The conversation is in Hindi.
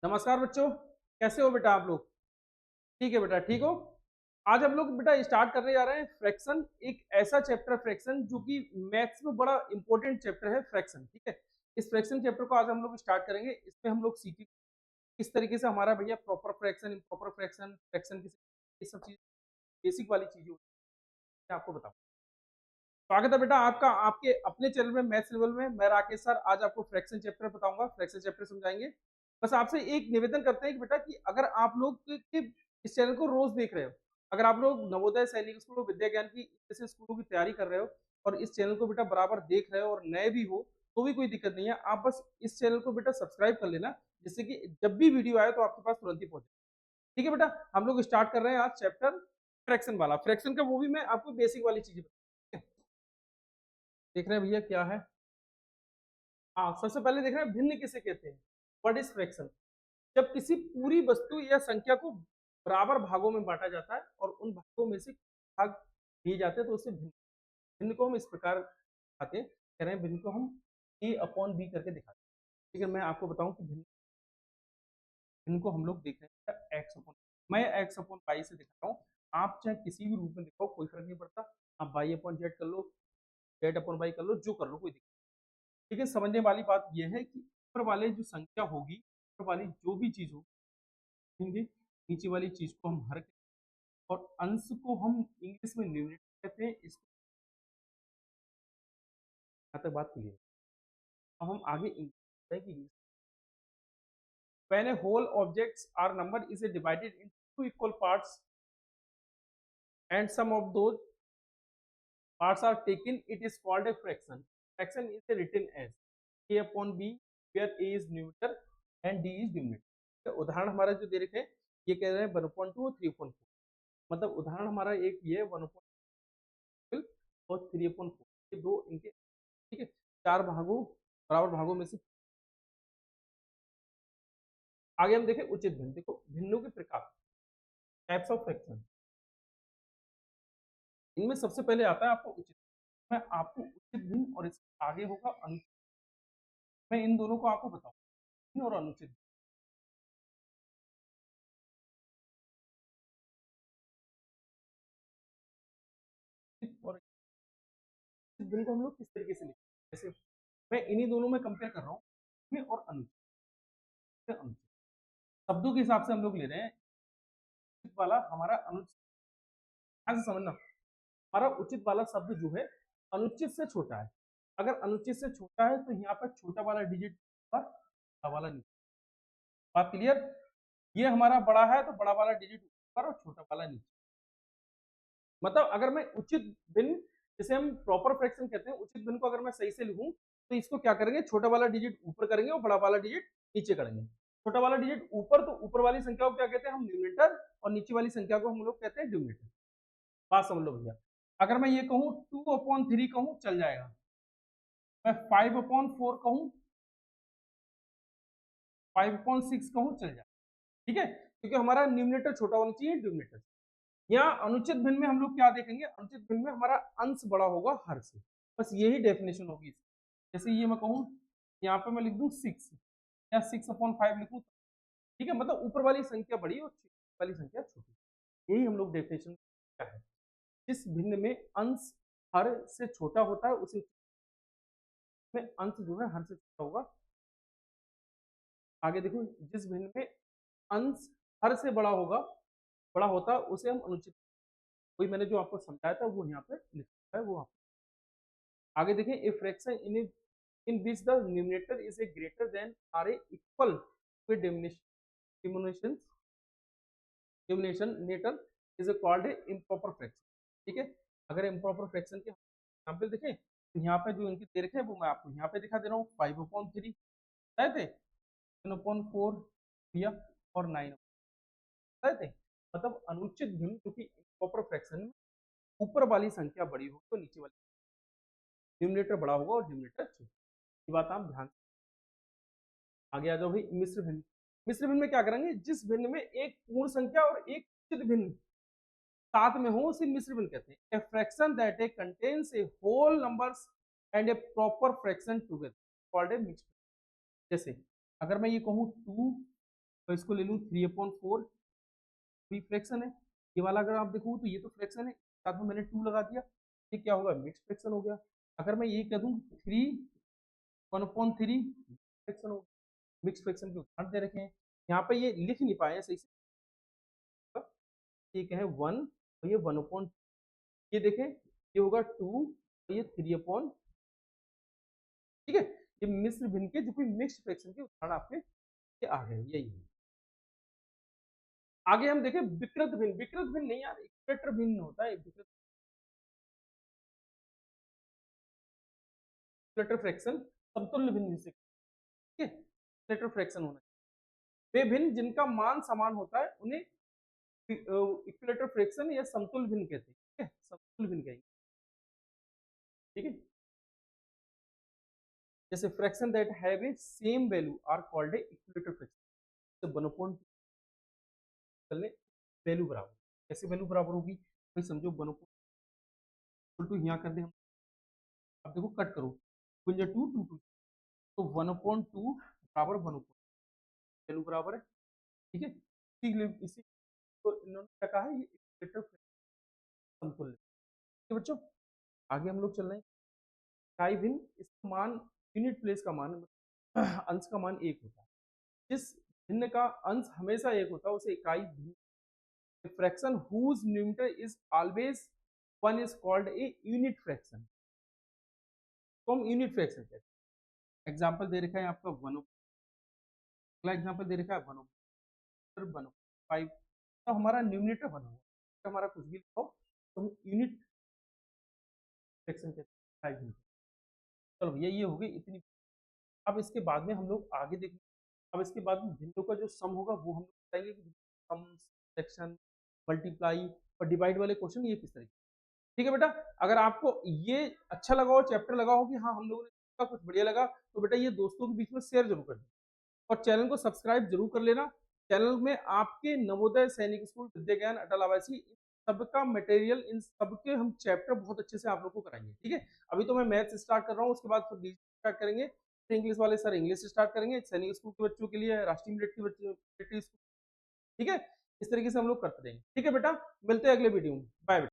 नमस्कार बच्चों, कैसे हो बेटा आप लोग? ठीक है बेटा, ठीक हो? आज हम लोग बेटा स्टार्ट करने जा रहे हैं फ्रैक्शन। एक ऐसा चैप्टर फ्रैक्शन जो कि मैथ्स में बड़ा इंपॉर्टेंट चैप्टर है फ्रैक्शन। ठीक है, इस फ्रैक्शन चैप्टर को आज हम लोग स्टार्ट करेंगे। इसमें हम लोग सीखेंगे किस तरीके से हमारा भैया proper fraction, improper fraction, fraction की ये सब चीज बेसिक वाली चीजें होती है, आपको बताऊँ। स्वागत है बेटा आपका आपके अपने चैनल में मैथ्स लेवल में। मैं राकेश सर आज आपको फ्रैक्शन चैप्टर बताऊंगा, फ्रैक्शन चैप्टर समझाएंगे। बस आपसे एक निवेदन करते हैं कि बेटा कि अगर आप लोग के इस चैनल को रोज देख रहे हो, अगर आप लोग नवोदय सैनिक स्कूल विद्या ज्ञान की जैसे स्कूलों की तैयारी कर रहे हो और इस चैनल को बेटा बराबर देख रहे हो और नए भी हो, तो भी कोई दिक्कत नहीं है। आप बस इस चैनल को बेटा सब्सक्राइब कर लेना, जिससे कि जब भी वीडियो आए तो आपके पास तुरंत ही पहुंचे। ठीक है बेटा, हम लोग स्टार्ट कर रहे हैं आज चैप्टर फ्रैक्शन वाला। फ्रैक्शन का वो भी मैं आपको बेसिक वाली चीजें देख रहे हैं भैया क्या है। हाँ, सबसे पहले देख रहे हैं भिन्न किसे कहते हैं। What is fraction? जब किसी पूरी वस्तु या संख्या को बराबर भागों में बांटा जाता है और उन भागों में से भाग दिए जाते हैं तो उसे भिन्न। भिन्न को हम इस प्रकार दिखाते हैं, कह रहे हैं भिन्न को हम ए अपॉन बी करके दिखाते हैं। ठीक है, मैं आपको बताऊं कि भिन्न भिन्न को हम लोग देख रहे हैं एक्स अपॉन, मैं एक्स अपॉन वाई से दिखा रहा हूँ। आप चाहे किसी भी रूप में दिखाओ, कोई फर्क नहीं पड़ता। आप वाई अपॉन जेड कर लो, जेड अपॉन वाई कर लो, जो कर लो, कोई दिक्कत। लेकिन समझने वाली बात यह है कि ऊपर वाले जो संख्या होगी, ऊपर वाली जो भी चीज होगी, नीचे वाली चीज को हम हर, और अंश को हम इंग्लिश में न्यूमरेटर कहते हैं। इसको यहाँ तक बात क्लियर है। अब हम आगे इंग्लिश कि when a whole objects are number is divided into two equal parts and some of those parts are taken, it is called a fraction. Fraction is written as a upon b where a is numerator and d is denominator। तो उदाहरण हमारा जो दे रखे हैं, ये कह रहे हैं 1/2 और 3/4। मतलब उदाहरण हमारा एक ये 1/2 और 3/4, ये दो इनके, ठीक है, चार भागों बराबर भागों में से। आगे हम देखें उचित भिन्न। देखो भिन्नों के प्रकार, टाइप्स ऑफ फ्रैक्शन। इनमें सबसे पहले आता है आपको उचित। मैं आपको उचित भिन्न और इसके आगे होगा अनुचित, मैं इन दोनों को आपको बताऊं, भिन्न और अनुचित। और उचित भिन्न को हम लोग किस तरीके से लिखते हैं, जैसे मैं इन्हीं दोनों में कंपेयर कर रहा हूँ, भिन्न और अनुचित। अनुचित शब्दों के हिसाब से हम लोग ले रहे हैं। उचित वाला हमारा अनुचित, ध्यान से समझना, हमारा उचित वाला शब्द जो है अनुचित से छोटा है। अगर अनुचित से छोटा है तो यहाँ पर छोटा वाला डिजिट ऊपर, बड़ा वाला नीचे। बात क्लियर? ये हमारा बड़ा है तो बड़ा वाला डिजिट ऊपर और छोटा वाला नीचे। मतलब अगर मैं उचित भिन्न, जिसे हम प्रॉपर फ्रैक्शन कहते हैं, उचित भिन्न को अगर मैं सही से लिखूं तो इसको क्या करेंगे, छोटा वाला डिजिट ऊपर करेंगे और बड़ा वाला डिजिट नीचे करेंगे। छोटा वाला डिजिट ऊपर, तो ऊपर वाली संख्या को क्या कहते हैं हम, न्यूमरेटर, और नीचे वाली संख्या को हम लोग कहते हैं डिनोमिनेटर। बात समझ लो भैया। अगर मैं ये कहूँ 2/3 कहूँ चल जाएगा, मैं 5/4 कहूँ, 5/6 कहूँ चल जाएगा। ठीक है, क्योंकि हमारा न्यूमरेटर छोटा होना चाहिए डिनोमिनेटर। यहाँ अनुचित भिन्न में हम लोग क्या देखेंगे, अनुचित भिन्न में हमारा अंश बड़ा होगा हर से। बस यही डेफिनेशन होगी। जैसे ये मैं कहूँ, यहाँ पे मैं लिख दूं 6 या 6/5 लिखूं, ठीक है, मतलब ऊपर वाली संख्या बड़ी और नीचे वाली संख्या छोटी। यही हम लोग डेफिनेशन क्या है। जिस भिन्न में अंश हर से छोटा होता है उसे में अंश जो है हर से छोटा होगा। आगे देखो, जिस भिन्न में अंश हर से बड़ा होगा, बड़ा होता है, उसे हम अनुचित, वही मैंने जो आपको समझाया था वो यहाँ पे लिखा है वो आप। आगे देखें, a fraction in which the numerator is a greater than or a equal with denominator is called a improper fraction. ठीक है, अगर इम्प्रॉपर फ्रैक्शन के एग्जाम्पल देखें तो यहाँ पे जो इनके दे रखे हैं वो मैं आपको यहाँ पे दिखा दे रहा हूँ। 5/3 बताए थे, 7/4 दिया, और 9 बताए थे। मतलब अनुचित भिन्न जो कि इम्प्रॉपर फ्रैक्शन में ऊपर वाली संख्या बड़ी हो तो नीचे वाली न्यूमरेटर बड़ा होगा और डिनोमिनेटर छोटा। ये बात आप ध्यान। आगे आ जाओ भाई, मिश्र भिन्न। मिश्र भिन्न में क्या करेंगे, जिस भिन्न में एक पूर्ण संख्या और एक उचित भिन्न साथ में हो उसे मिश्र भिन्न कहते हैं। A fraction that a contains a whole numbers and a proper fraction together called a mixed. जैसे अगर मैं ये कहूँ 2 तो इसको ले लूँ 3/4, भी फ्रैक्शन है। ये वाला अगर आप देखो तो ये तो फ्रैक्शन है, साथ में मैंने 2 लगा दिया, ये क्या होगा, मिक्स फ्रैक्शन हो गया। अगर मैं ये कह दूँ 3/1/3 फ्रैक्शन हो, मिक्स फ्रैक्शन के उदाहरण दे रखे हैं। यहाँ पे ये लिख नहीं पाए हैं सही से, ये क्या है 1 और ये 1/, ये देखें ये होगा 2 और ये 3/, ठीक है। ये मिश्र भिन्न के जो कोई मिक्स फ्रैक्शन के उदाहरण आपके ये आ गए, यही है। आगे हम देखें विकृत भिन्न, विकृत भिन्न नहीं यार, इक्वेटर भिन्न होता है, इक्वेटर फ्रैक्शन समतुल्य भिन्न जिसे, ठीक है, इक्वेटर फ्रैक्शन होना चाहिए। वे भिन्न जिनका मान समान होता है उन्हें इक्विलेटर फ्रैक्शन या समतुल्य भिन्न कहते हैं, ठीक है, समतुल्य भिन्न कहेंगे, ठीक है। जैसे fraction that have a same value are called a equivalent fraction. तो 1/2 चलने वैल्यू बराबर, कैसे वैल्यू बराबर होगी भाई, समझो 1/2 यहाँ कर दे हम, अब देखो कट करो, 2 2 2 2, तो 1/2 बराबर 1/, वैल्यू बराबर है, ठीक है। इसी को इन्होंने क्या कहा है, ये इक्विलेटर समतुल्य, ठीक है बच्चों। आगे हम लोग चल रहे हैं, इकाई भिन्न, इसका मान यूनिट प्लेस का मान अंश का मान 1 होता है, जिस भिन्न का अंश हमेशा 1 होता है उसे इकाई भिन्न, fraction whose numerator is always 1 is called a unit fraction, तो हम यूनिट फ्रैक्शन कहते हैं। एग्जांपल दे रखा है आपका 1, अगला एग्जांपल दे रखा है 1/5, तो हमारा न्यूमरेटर 1 होगा, तो हमारा कुछ भी लिखो तो हम यूनिट फ्रैक्शन कहते हैं। चलो भैया ये हो गई इतनी, अब इसके बाद में हम लोग आगे देखेंगे, अब इसके बाद में भिन्नों का जो सम होगा वो हम लोग बताएंगे कि सम, सेक्शन, मल्टीप्लाई और डिवाइड वाले क्वेश्चन ये किस तरीके, ठीक है बेटा। अगर आपको ये अच्छा लगा हो, चैप्टर लगा हो कि हाँ हम लोगों ने कुछ बढ़िया लगा, तो बेटा ये दोस्तों के बीच में शेयर जरूर कर दें और चैनल को सब्सक्राइब जरूर कर लेना। चैनल में आपके नवोदय सैनिक स्कूल विद्या ज्ञान अटल आवासीय सबका मटेरियल, इन सबके हम चैप्टर बहुत अच्छे से आप लोग को कराएंगे, ठीक है। अभी तो मैं मैथ्स स्टार्ट कर रहा हूँ, उसके बाद फिर स्टार्ट करेंगे, इंग्लिश वाले सर इंग्लिश स्टार्ट करेंगे, सैनिक स्कूल के बच्चों के लिए, राष्ट्रीय मिलिट्री के बच्चों, ठीक है। इस तरीके से हम लोग करते रहेंगे, ठीक है बेटा। मिलते हैं अगले वीडियो में, बाय।